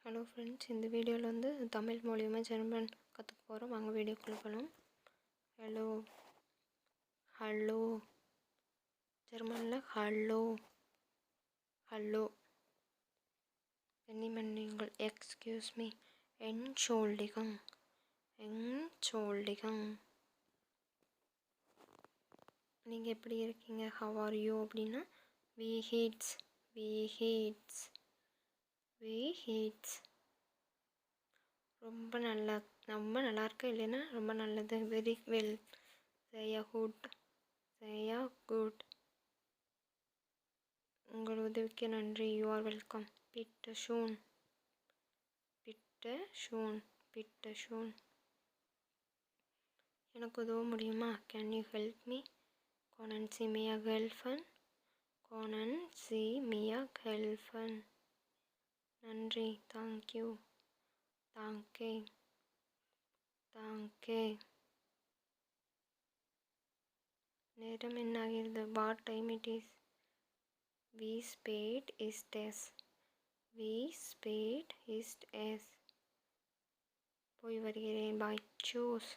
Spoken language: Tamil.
ஹலோ ஃப்ரெண்ட்ஸ், இந்த வீடியோவில் வந்து தமிழ் மூலியமாக ஜெர்மன் கற்றுக்க போகிறோம். வாங்க வீடியோக்குள்ளே போகலாம். ஹலோ ஹலோ ஜெர்மனில் ஹலோ ஹலோ. நீங்கள் எக்ஸ்கியூஸ் மீ, என்ஷோல்டிகங் என்ஷோல்டிகங். நீங்கள் எப்படி இருக்கீங்க? ஹவ் ஆர் யூ அப்படின்னா வி ஹீட்ஸ் வி ஹீட்ஸ் வி ஹீட்ஸ். ரொம்ப நல்லா இருக்கு, இல்லைன்னா ரொம்ப நல்லது. வெரி வெல், சேயா குட் சேயா குட். உங்கள் உதவிக்கு நன்றி, யூ ஆர் வெல்கம். பிட்ட ஷூன் பிட்ட ஷூன் பிட்ட ஷூன். எனக்கு உதவ முடியுமா? Can you help me? கோனன் சி மியா ஹெல்ஃபன் கோனன் சி மியா ஹெல்ஃபன். நன்றி, தேங்க்யூ தாங்கே தாங்கே. நேரம் என்னாகிறது? What time it is? வி ஸ்பேட் இஸ் டெஸ் வி ஸ்பேட் இஸ் எஸ். போய் வருகிறேன், பாய். சூஸ்